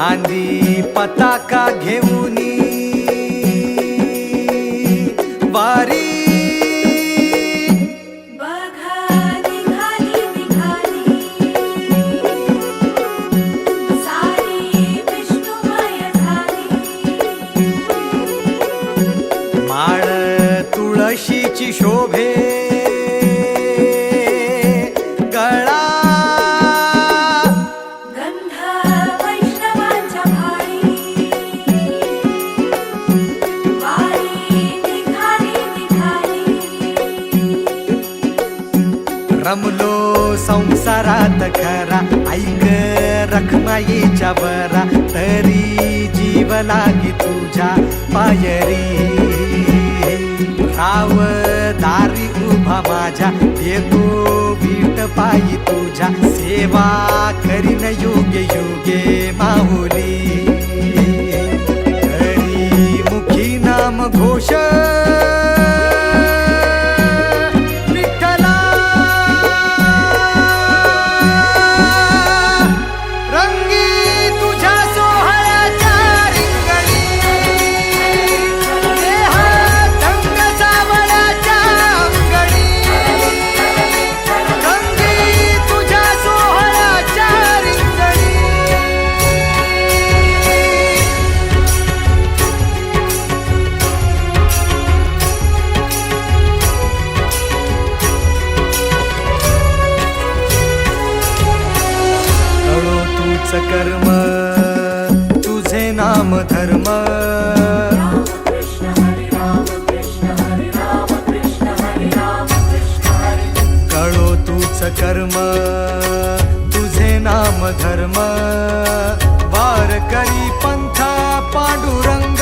खांदी पताका घेऊनी वारी माळ तुळशीची शोभे गळा गंध वैष्णवांच्या भाळी वारी निघाली रमलो संसारात खरा ऐक रखमाईच्या बरा तरी जीव लागी तुझ्या पायरी राव दारी उभा माझ्या देतो वीट पायी तुझ्या सेवा करीन योगे योगे माहुली हरी मुखी नाम घोष विठ्ठला रंगी तुझ्या सोहळ्याच्या रिंगणी देहात रंग सावळ्याच्या अंगणी रंगी तुझ्या सोहळ्याच्या रिंगणी कळो तूच कर्म तुझे नाम धर्म कळो तूच कर्म तुझे नाम धर्म वार करी पंथा पांडुरंग